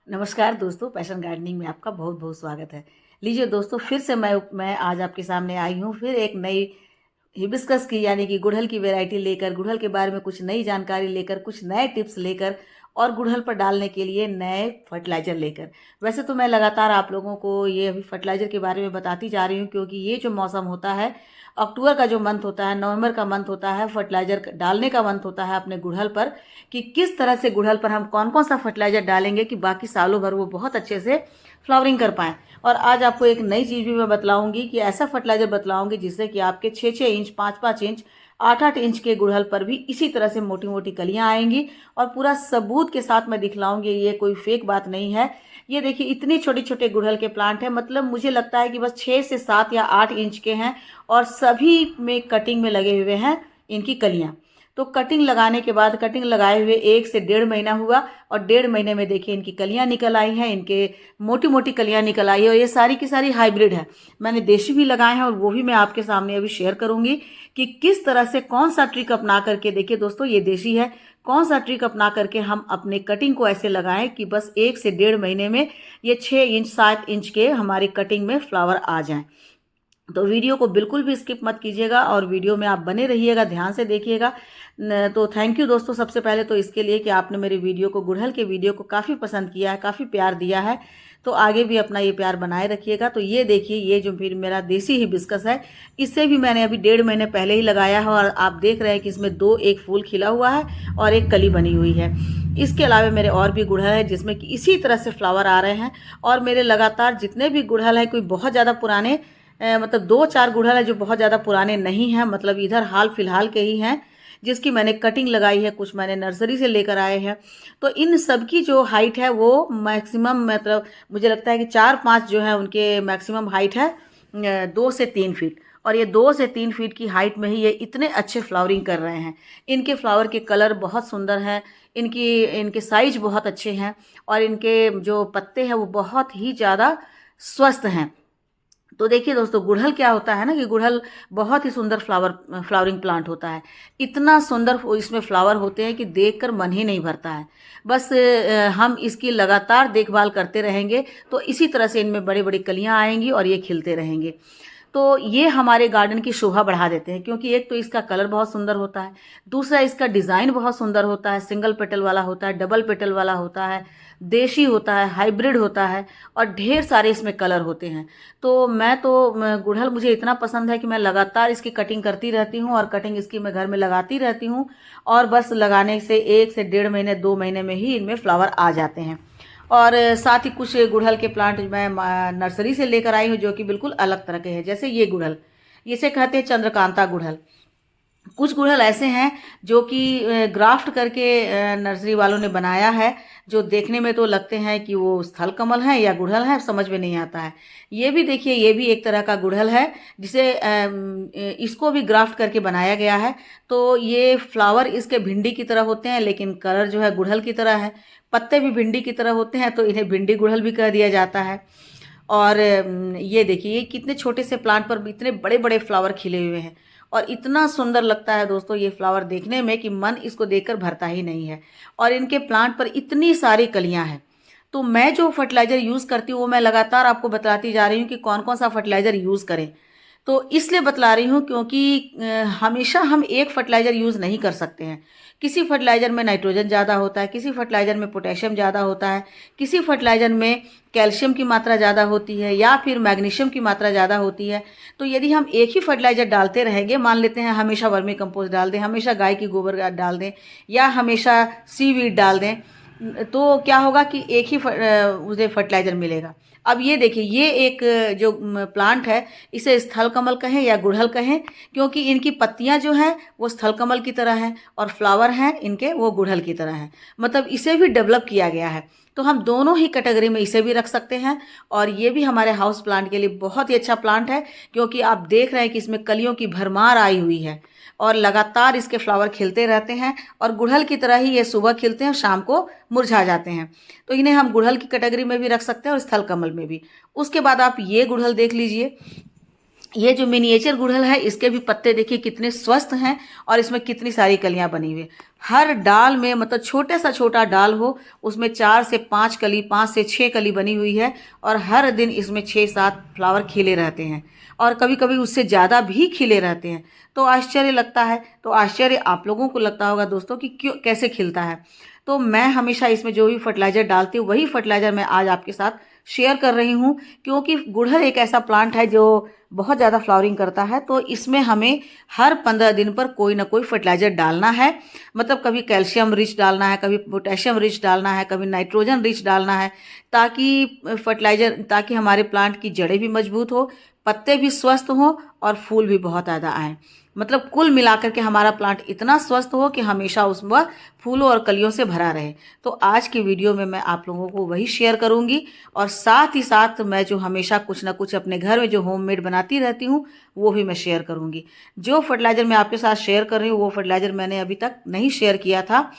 नमस्कार दोस्तों, passion gardening में आपका बहुत बहुत स्वागत है। लीजिए दोस्तों, फिर से मैं आज आपके सामने आई हूँ फिर एक नई हिबिस्कस की यानी कि गुड़हल की वैरायटी लेकर, गुड़हल के बारे में कुछ नई जानकारी लेकर, कुछ नए टिप्स लेकर और गुड़हल पर डालने के लिए नए फर्टिलाइज़र लेकर। वैसे तो मैं लगातार आप लोगों को ये अभी फर्टिलाइज़र के बारे में बताती जा रही हूँ, क्योंकि ये जो मौसम होता है, अक्टूबर का जो मंथ होता है, नवंबर का मंथ होता है, फर्टिलाइज़र डालने का मंथ होता है अपने गुड़हल पर, कि किस तरह से गुड़हल पर हम कौन कौन सा फर्टिलाइज़र डालेंगे कि बाकी सालों भर वो बहुत अच्छे से फ्लावरिंग कर पाएँ। और आज आपको एक नई चीज़ भी मैं बतलाऊँगी कि ऐसा फर्टिलाइज़र बतलाऊँगी जिससे कि आपके 6-6 इंच, 5-5 इंच, 8-8 इंच के गुड़हल पर भी इसी तरह से मोटी-मोटी कलियाँ आएँगी। और पूरा सबूत के साथ मैं दिखलाऊँगी, ये कोई फेक बात नहीं है। ये देखिए, इतने छोटे-छोटे गुड़हल के प्लांट हैं, मतलब मुझे लगता है कि बस 6 से 7 या 8 इंच के हैं और सभी में कटिंग में लगे हुए हैं इनकी कलियाँ। तो कटिंग लगाने के बाद, कटिंग लगाए हुए 1 से डेढ़ महीना हुआ और डेढ़ महीने में देखिए इनकी कलियाँ निकल आई हैं, इनके मोटी-मोटी कलियाँ निकल आई है। और ये सारी की सारी हाइब्रिड है। मैंने देशी भी लगाए हैं और वो भी मैं आपके सामने अभी शेयर करूँगी कि किस तरह से कौन सा ट्रिक अपना करके, देखिए दोस्तों ये देशी है, कौन सा ट्रिक अपना करके हम अपने कटिंग को ऐसे लगाएं कि बस 1 से डेढ़ महीने में ये 6 इंच, 7 इंच के हमारी कटिंग में फ्लावर आ जाएं। तो वीडियो को बिल्कुल भी स्किप मत कीजिएगा और वीडियो में आप बने रहिएगा, ध्यान से देखिएगा। तो थैंक यू दोस्तों, सबसे पहले तो इसके लिए कि आपने मेरे वीडियो को, गुड़हल के वीडियो को काफ़ी पसंद किया है, काफ़ी प्यार दिया है। तो आगे भी अपना ये प्यार बनाए रखिएगा। तो ये देखिए, ये जो फिर मेरा देसी हिबिस्कस है, इससे भी मैंने अभी डेढ़ महीने पहले ही लगाया है और आप देख रहे हैं कि इसमें एक फूल खिला हुआ है और एक कली बनी हुई है। इसके अलावा मेरे और भी गुड़हल है जिसमें कि इसी तरह से फ्लावर आ रहे हैं। और मेरे लगातार जितने भी गुड़हल है, कोई बहुत ज़्यादा पुराने मतलब 2-4 गुड़हल है जो बहुत ज़्यादा पुराने नहीं हैं, मतलब इधर हाल फिलहाल के ही हैं, जिसकी मैंने कटिंग लगाई है, कुछ मैंने नर्सरी से लेकर आए हैं। तो इन सब की जो हाइट है वो मैक्सिमम, मतलब मुझे लगता है कि 4-5 जो है उनके मैक्सिमम हाइट है 2 से 3 फीट। और ये 2 से 3 फीट की हाइट में ही ये इतने अच्छे फ्लावरिंग कर रहे हैं। इनके फ्लावर के कलर बहुत सुंदर हैं, इनके साइज बहुत अच्छे हैं और इनके जो पत्ते हैं वो बहुत ही ज़्यादा स्वस्थ हैं। तो देखिए दोस्तों, गुड़हल क्या होता है ना कि गुड़हल बहुत ही सुंदर फ्लावरिंग प्लांट होता है। इतना सुंदर इसमें फ्लावर होते हैं कि देखकर मन ही नहीं भरता है। बस हम इसकी लगातार देखभाल करते रहेंगे तो इसी तरह से इनमें बड़ी बड़ी कलियां आएंगी और ये खिलते रहेंगे। तो ये हमारे गार्डन की शोभा बढ़ा देते हैं, क्योंकि एक तो इसका कलर बहुत सुंदर होता है, दूसरा इसका डिज़ाइन बहुत सुंदर होता है, सिंगल पेटल वाला होता है, डबल पेटल वाला होता है, देशी होता है, हाइब्रिड होता है और ढेर सारे इसमें कलर होते हैं। तो गुड़हल मुझे इतना पसंद है कि मैं लगातार इसकी कटिंग करती रहती हूँ और कटिंग इसकी मैं घर में लगाती रहती हूँ। और बस लगाने से 1 से डेढ़ महीने, 2 महीने में ही इनमें फ्लावर आ जाते हैं। और साथ ही कुछ गुड़हल के प्लांट मैं नर्सरी से लेकर आई हूँ जो कि बिल्कुल अलग तरह के हैं। जैसे ये गुड़हल, इसे कहते हैं चंद्रकांता गुड़हल। कुछ गुड़हल ऐसे हैं जो कि ग्राफ्ट करके नर्सरी वालों ने बनाया है, जो देखने में तो लगते हैं कि वो स्थल कमल है या गुड़हल है, समझ में नहीं आता है। ये भी देखिए, ये भी एक तरह का गुड़हल है जिसे इसको भी ग्राफ्ट करके बनाया गया है। तो ये फ्लावर इसके भिंडी की तरह होते हैं, लेकिन कलर जो है गुड़हल की तरह है। पत्ते भी भिंडी की तरह होते हैं, तो इन्हें भिंडी गुड़हल भी कह दिया जाता है। और ये देखिए, ये कितने छोटे से प्लांट पर इतने बड़े बड़े फ्लावर खिले हुए हैं और इतना सुंदर लगता है दोस्तों ये फ्लावर देखने में कि मन इसको देखकर भरता ही नहीं है। और इनके प्लांट पर इतनी सारी कलियां हैं। तो मैं जो फर्टिलाइज़र यूज़ करती हूँ वो मैं लगातार आपको बताती जा रही हूँ कि कौन कौन सा फर्टिलाइज़र यूज़ करें। तो इसलिए बतला रही हूँ क्योंकि हमेशा हम एक फर्टिलाइज़र यूज़ नहीं कर सकते हैं। किसी फर्टिलाइज़र में नाइट्रोजन ज़्यादा होता है, किसी फर्टिलाइज़र में पोटेशियम ज़्यादा होता है, किसी फर्टिलाइज़र में कैल्शियम की मात्रा ज़्यादा होती है या फिर मैग्नीशियम की मात्रा ज़्यादा होती है। तो यदि हम एक ही फर्टिलाइज़र डालते रहेंगे, मान लेते हैं हमेशा वर्मी कंपोस्ट डाल दें, हमेशा गाय की गोबर डाल दें या हमेशा सीवीड डाल दें, तो क्या होगा कि एक ही उसे फर्टिलाइज़र मिलेगा। अब ये देखिए, ये एक जो प्लांट है, इसे स्थल कमल कहें या गुड़हल कहें, क्योंकि इनकी पत्तियां जो हैं वो स्थल कमल की तरह हैं और फ्लावर हैं इनके वो गुड़हल की तरह हैं। मतलब इसे भी डेवलप किया गया है। तो हम दोनों ही कैटेगरी में इसे भी रख सकते हैं और ये भी हमारे हाउस प्लांट के लिए बहुत ही अच्छा प्लांट है, क्योंकि आप देख रहे हैं कि इसमें कलियों की भरमार आई हुई है और लगातार इसके फ्लावर खिलते रहते हैं। और गुड़हल की तरह ही ये सुबह खिलते हैं और शाम को मुरझा जाते हैं। तो इन्हें हम गुड़हल की कैटेगरी में भी रख सकते हैं और स्थल कमल में भी। उसके बाद आप ये गुड़हल देख लीजिए, ये जो मिनिएचर गुड़हल है इसके भी पत्ते देखिए कितने स्वस्थ हैं और इसमें कितनी सारी कलियां बनी हुई है। हर डाल में मतलब छोटे सा छोटा डाल हो उसमें 4 से 5 कली, 5 से 6 कली बनी हुई है और हर दिन इसमें 6-7 फ्लावर खिले रहते हैं और कभी कभी उससे ज़्यादा भी खिले रहते हैं। तो आश्चर्य लगता है। तो आश्चर्य आप लोगों को लगता होगा दोस्तों कि क्यों कैसे खिलता है। तो मैं हमेशा इसमें जो भी फर्टिलाइज़र डालती हूँ वही फर्टिलाइज़र मैं आज आपके साथ शेयर कर रही हूँ, क्योंकि गुड़हल एक ऐसा प्लांट है जो बहुत ज़्यादा फ्लावरिंग करता है। तो इसमें हमें हर 15 दिन पर कोई ना कोई फर्टिलाइज़र डालना है। मतलब कभी कैल्शियम रिच डालना है, कभी पोटेशियम रिच डालना है, कभी नाइट्रोजन रिच डालना है, ताकि हमारे प्लांट की जड़ें भी मजबूत हो, पत्ते भी स्वस्थ हों और फूल भी बहुत ज़्यादा आएँ। मतलब कुल मिलाकर के हमारा प्लांट इतना स्वस्थ हो कि हमेशा उसमें फूलों और कलियों से भरा रहे। तो आज की वीडियो में मैं आप लोगों को वही शेयर करूंगी और साथ ही साथ मैं जो हमेशा कुछ ना कुछ अपने घर में जो होममेड बनाती रहती हूँ वो भी मैं शेयर करूंगी। जो फर्टिलाइज़र मैं आपके साथ शेयर कर रही हूँ वो फर्टिलाइज़र मैंने अभी तक नहीं शेयर किया था,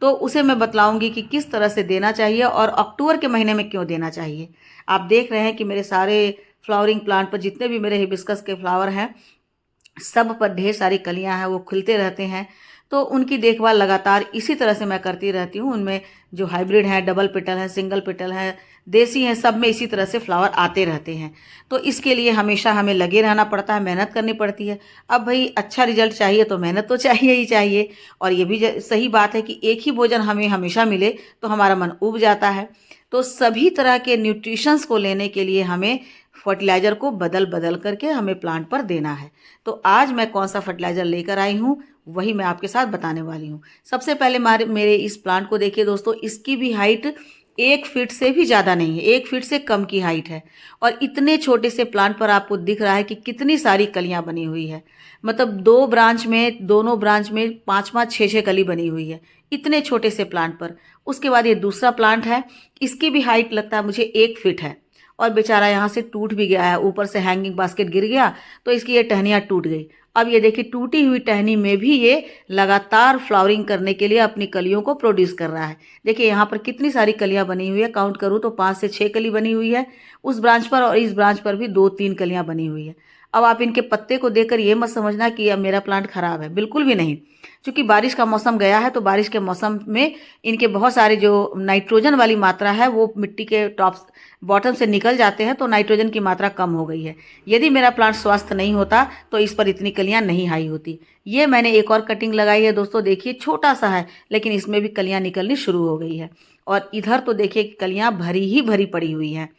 तो उसे मैं बतलाऊंगी कि किस तरह से देना चाहिए और अक्टूबर के महीने में क्यों देना चाहिए। आप देख रहे हैं कि मेरे सारे फ्लावरिंग प्लांट पर जितने भी मेरे हिबिस्कस के फ्लावर हैं सब पर ढेर सारी कलियां हैं, वो खिलते रहते हैं। तो उनकी देखभाल लगातार इसी तरह से मैं करती रहती हूँ। उनमें जो हाइब्रिड हैं, डबल पेटल हैं, सिंगल पेटल हैं, देसी हैं, सब में इसी तरह से फ्लावर आते रहते हैं। तो इसके लिए हमेशा हमें लगे रहना पड़ता है, मेहनत करनी पड़ती है। अब भाई अच्छा रिजल्ट चाहिए तो मेहनत तो चाहिए ही चाहिए। और ये भी सही बात है कि एक ही भोजन हमें हमेशा मिले तो हमारा मन ऊब जाता है। तो सभी तरह के न्यूट्रिशंस को लेने के लिए हमें फर्टिलाइज़र को बदल बदल करके हमें प्लांट पर देना है। तो आज मैं कौन सा फर्टिलाइज़र लेकर आई हूँ वही मैं आपके साथ बताने वाली हूँ। सबसे पहले मेरे इस प्लांट को देखिए दोस्तों, इसकी भी हाइट 1 फीट से भी ज़्यादा नहीं है, 1 फीट से कम की हाइट है। और इतने छोटे से प्लांट पर आपको दिख रहा है कि कितनी सारी कलियां बनी हुई है। मतलब दोनों ब्रांच में 5-5, 6-6 कली बनी हुई है इतने छोटे से प्लांट पर। उसके बाद ये दूसरा प्लांट है, इसकी भी हाइट लगता है मुझे 1 फीट है और बेचारा यहाँ से टूट भी गया है, ऊपर से हैंगिंग बास्केट गिर गया तो इसकी ये टहनियाँ टूट गई। अब ये देखिए टूटी हुई टहनी में भी ये लगातार फ्लावरिंग करने के लिए अपनी कलियों को प्रोड्यूस कर रहा है। देखिए यहाँ पर कितनी सारी कलियां बनी हुई है, काउंट करूँ तो 5 से 6 कली बनी हुई है उस ब्रांच पर और इस ब्रांच पर भी 2-3 कलियां बनी हुई है। अब आप इनके पत्ते को देखकर ये मत समझना कि अब मेरा प्लांट खराब है, बिल्कुल भी नहीं। क्योंकि बारिश का मौसम गया है तो बारिश के मौसम में इनके बहुत सारे जो नाइट्रोजन वाली मात्रा है वो मिट्टी के बॉटम से निकल जाते हैं, तो नाइट्रोजन की मात्रा कम हो गई है। यदि मेरा प्लांट स्वस्थ नहीं होता तो इस पर इतनी कलियां नहीं आई होती। ये मैंने एक और कटिंग लगाई है दोस्तों, देखिए छोटा सा है लेकिन इसमें भी कलियां निकलनी शुरू हो गई है। और इधर तो देखिए कलियां भरी ही भरी पड़ी हुई हैं।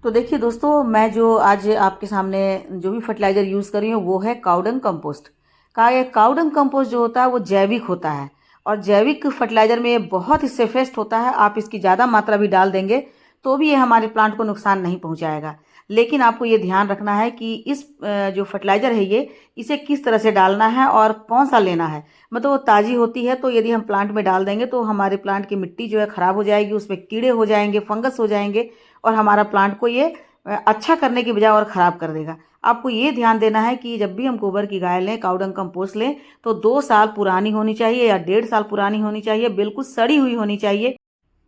तो देखिए दोस्तों, मैं जो आज आपके सामने जो भी फर्टिलाइज़र यूज़ कर रही हूँ वो है काउडंग कंपोस्ट का। ये काउडंग कंपोस्ट जो होता है वो जैविक होता है और जैविक फर्टिलाइज़र में ये बहुत ही सेफेस्ट होता है। आप इसकी ज़्यादा मात्रा भी डाल देंगे तो भी ये हमारे प्लांट को नुकसान नहीं पहुंचाएगा। लेकिन आपको ये ध्यान रखना है कि इस जो फर्टिलाइज़र है ये इसे किस तरह से डालना है और कौन सा लेना है। मतलब वो ताज़ी होती है तो यदि हम प्लांट में डाल देंगे तो हमारे प्लांट की मिट्टी जो है ख़राब हो जाएगी, उसमें कीड़े हो जाएंगे, फंगस हो जाएंगे और हमारा प्लांट को ये अच्छा करने की बजाय और ख़राब कर देगा। आपको ये ध्यान देना है कि जब भी हम गोबर की गाय लें, काउडंग कंपोस्ट लें तो 2 साल पुरानी होनी चाहिए या 1.5 साल पुरानी होनी चाहिए, बिल्कुल सड़ी हुई होनी चाहिए।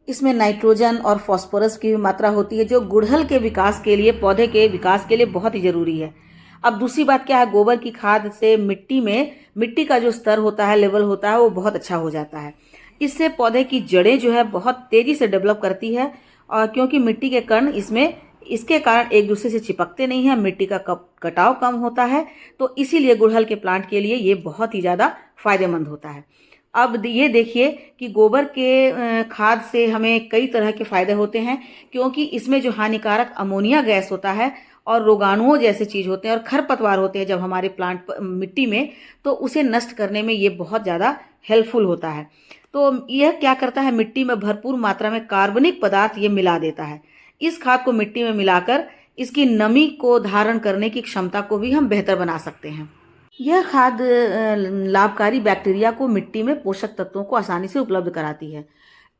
इसमें नाइट्रोजन और फास्फोरस की भी मात्रा होती है जो गुड़हल के विकास के लिए, पौधे के विकास के लिए बहुत ही ज़रूरी है। अब दूसरी बात क्या है, गोबर की खाद से मिट्टी का जो स्तर होता है, लेवल होता है, वो बहुत अच्छा हो जाता है। इससे पौधे की जड़ें जो है बहुत तेज़ी से डेवलप करती है और क्योंकि मिट्टी के कण इसके कारण एक दूसरे से चिपकते नहीं हैं, मिट्टी का कटाव कम होता है। तो इसीलिए गुड़हल के प्लांट के लिए ये बहुत ही ज़्यादा फायदेमंद होता है। अब ये देखिए कि गोबर के खाद से हमें कई तरह के फायदे होते हैं, क्योंकि इसमें जो हानिकारक अमोनिया गैस होता है और रोगाणुओं जैसे चीज़ होते हैं और खरपतवार होते हैं जब हमारे प्लांट मिट्टी में, तो उसे नष्ट करने में ये बहुत ज़्यादा हेल्पफुल होता है। तो यह क्या करता है, मिट्टी में भरपूर मात्रा में कार्बनिक पदार्थ ये मिला देता है। इस खाद को मिट्टी में मिलाकर इसकी नमी को धारण करने की क्षमता को भी हम बेहतर बना सकते हैं। यह खाद लाभकारी बैक्टीरिया को मिट्टी में पोषक तत्वों को आसानी से उपलब्ध कराती है।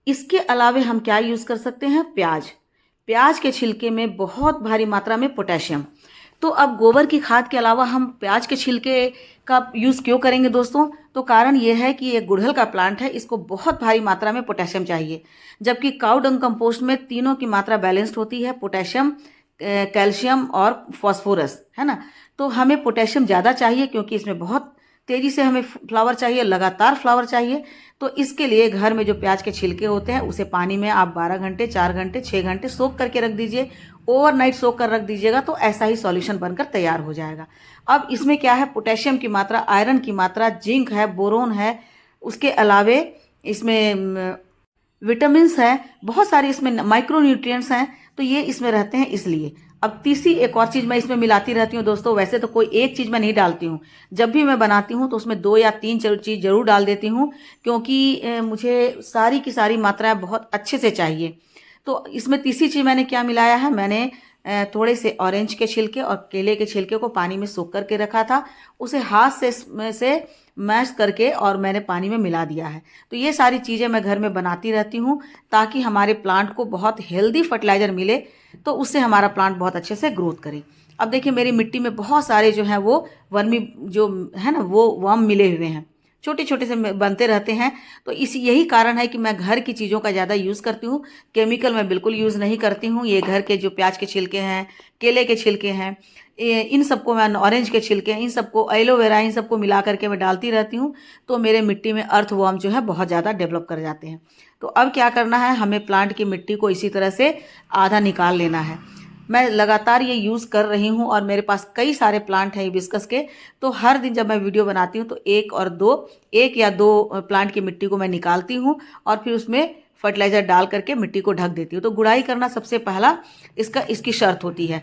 इसके अलावा हम क्या यूज़ कर सकते हैं, प्याज के छिलके में बहुत भारी मात्रा में पोटेशियम। तो अब गोबर की खाद के अलावा हम प्याज के छिलके का यूज़ क्यों करेंगे दोस्तों? तो कारण यह है कि ये गुड़हल का प्लांट है, इसको बहुत भारी मात्रा में पोटेशियम चाहिए, जबकि काउडंग कंपोस्ट में तीनों की मात्रा बैलेंस्ड होती है, पोटेशियम, कैल्शियम और फॉस्फोरस, है ना। तो हमें पोटेशियम ज़्यादा चाहिए क्योंकि इसमें बहुत तेज़ी से हमें फ्लावर चाहिए, लगातार फ्लावर चाहिए। तो इसके लिए घर में जो प्याज के छिलके होते हैं उसे पानी में आप 12 घंटे, 4 घंटे, 6 घंटे सोख करके रख दीजिए। ओवरनाइट सोख कर रख दीजिएगा तो ऐसा ही सॉल्यूशन बनकर तैयार हो जाएगा। अब इसमें क्या है, पोटेशियम की मात्रा, आयरन की मात्रा, जिंक है, बोरोन है, उसके अलावे इसमें विटामिन्स हैं, बहुत सारे इसमें माइक्रो न्यूट्रिएंट्स हैं, तो ये इसमें रहते हैं इसलिए। अब तीसरी एक और चीज़ मैं इसमें मिलाती रहती हूँ दोस्तों। वैसे तो कोई एक चीज़ मैं नहीं डालती हूँ, जब भी मैं बनाती हूँ तो उसमें 2 या 3 चीज़ जरूर डाल देती हूँ, क्योंकि मुझे सारी की सारी मात्राएं बहुत अच्छे से चाहिए। तो इसमें तीसरी चीज़ मैंने क्या मिलाया है, मैंने थोड़े से ऑरेंज के छिलके और केले के छिलके को पानी में सोख करके रखा था, उसे हाथ से मैश करके और मैंने पानी में मिला दिया है। तो ये सारी चीज़ें मैं घर में बनाती रहती हूँ ताकि हमारे प्लांट को बहुत हेल्दी फर्टिलाइज़र मिले, तो उससे हमारा प्लांट बहुत अच्छे से ग्रोथ करे। अब देखिए मेरी मिट्टी में बहुत सारे जो हैं वो वर्मी जो है ना वो वर्म मिले हुए हैं, छोटे छोटे से बनते रहते हैं। तो यही कारण है कि मैं घर की चीज़ों का ज़्यादा यूज़ करती हूँ, केमिकल मैं बिल्कुल यूज़ नहीं करती हूँ। ये घर के जो प्याज के छिलके हैं, केले के छिलके हैं, इन सबको मैं, ऑरेंज के छिलके हैं, इन सबको, एलोवेरा, इन सबको मिला करके मैं डालती रहती हूँ। तो मेरे मिट्टी में अर्थवर्म जो है बहुत ज़्यादा डेवलप कर जाते हैं। तो अब क्या करना है, हमें प्लांट की मिट्टी को इसी तरह से आधा निकाल लेना है। मैं लगातार ये यूज़ कर रही हूँ और मेरे पास कई सारे प्लांट हैं हिबिस्कस के। तो हर दिन जब मैं वीडियो बनाती हूँ तो एक या दो प्लांट की मिट्टी को मैं निकालती हूँ और फिर उसमें फर्टिलाइज़र डाल करके मिट्टी को ढक देती हूँ। तो गुड़ाई करना सबसे पहला इसकी शर्त होती है।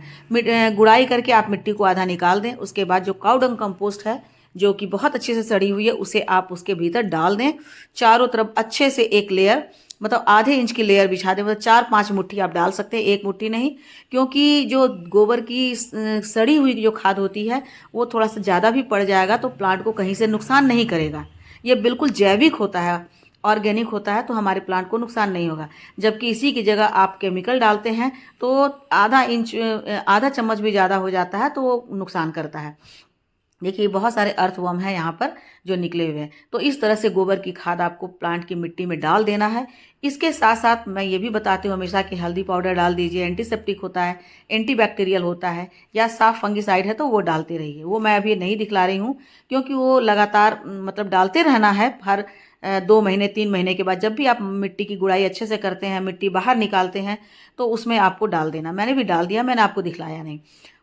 गुड़ाई करके आप मिट्टी को आधा निकाल दें। उसके बाद जो काऊ डंग कंपोस्ट है जो कि बहुत अच्छे से सड़ी हुई है उसे आप उसके भीतर डाल दें। चारों तरफ अच्छे से एक लेयर, मतलब आधे इंच की लेयर बिछा दें, मतलब 4-5 मुट्ठी आप डाल सकते हैं, एक मुट्ठी नहीं, क्योंकि जो गोबर की सड़ी हुई जो खाद होती है वो थोड़ा सा ज़्यादा भी पड़ जाएगा तो प्लांट को कहीं से नुकसान नहीं करेगा। ये बिल्कुल जैविक होता है, ऑर्गेनिक होता है, तो हमारे प्लांट को नुकसान नहीं होगा। जबकि इसी की जगह आप केमिकल डालते हैं तो आधा चम्मच भी ज़्यादा हो जाता है तो वो नुकसान करता है। देखिए बहुत सारे अर्थवर्म हैं यहाँ पर जो निकले हुए हैं। तो इस तरह से गोबर की खाद आपको प्लांट की मिट्टी में डाल देना है। इसके साथ साथ मैं ये भी बताती हूँ हमेशा कि हल्दी पाउडर डाल दीजिए, एंटीसेप्टिक होता है, एंटीबैक्टीरियल होता है, या साफ फंगिसाइड है तो वो डालते रहिए। वो मैं अभी नहीं दिखला रही हूँ क्योंकि वो लगातार मतलब डालते रहना है। हर 2 महीने 3 महीने के बाद जब भी आप मिट्टी की गुड़ाई अच्छे से करते हैं, मिट्टी बाहर निकालते हैं, तो उसमें आपको डाल देना। मैंने भी डाल दिया, मैंने आपको दिखलाया नहीं।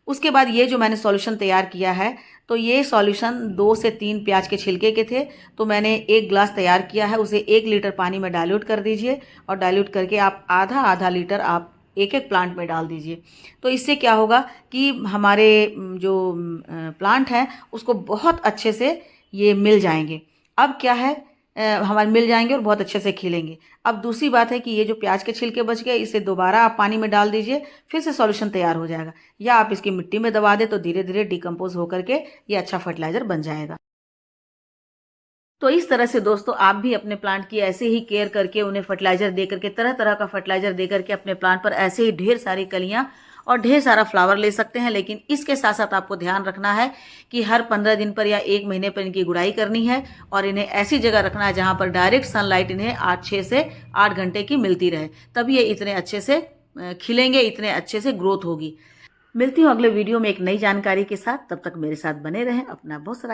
उसके बाद ये जो मैंने सॉल्यूशन तैयार किया है, तो ये सॉल्यूशन 2 से 3 प्याज के छिलके के थे। तो मैंने 1 ग्लास तैयार किया है, उसे 1 लीटर पानी में डाइल्यूट कर दीजिए और डाइल्यूट करके आप आधा आधा लीटर आप एक एक प्लांट में डाल दीजिए। तो इससे क्या होगा कि हमारे जो प्लांट हैं उसको बहुत अच्छे से ये मिल जाएंगे। अब क्या है, हमारे मिल जाएंगे और बहुत अच्छे से खिलेंगे। अब दूसरी बात है कि ये जो प्याज के छिलके बच गए इसे दोबारा आप पानी में डाल दीजिए, फिर से सॉल्यूशन तैयार हो जाएगा। या आप इसकी मिट्टी में दबा दें तो धीरे धीरे डिकम्पोज होकर के ये अच्छा फर्टिलाइजर बन जाएगा। तो इस तरह से दोस्तों आप भी अपने प्लांट की ऐसे ही केयर करके, उन्हें फर्टिलाइजर दे करके, तरह तरह का फर्टिलाइजर दे करके अपने प्लांट पर ऐसे ही ढेर सारी कलियां और ढेर सारा फ्लावर ले सकते हैं। लेकिन इसके साथ साथ आपको ध्यान रखना है कि हर 15 दिन पर या 1 महीने पर इनकी गुड़ाई करनी है और इन्हें ऐसी जगह रखना है जहां पर डायरेक्ट सनलाइट इन्हें 6 से 8 घंटे की मिलती रहे, तभी ये इतने अच्छे से खिलेंगे, इतने अच्छे से ग्रोथ होगी। मिलती हूँ अगले वीडियो में एक नई जानकारी के साथ। तब तक मेरे साथ बने रहें। अपना बहुत सारा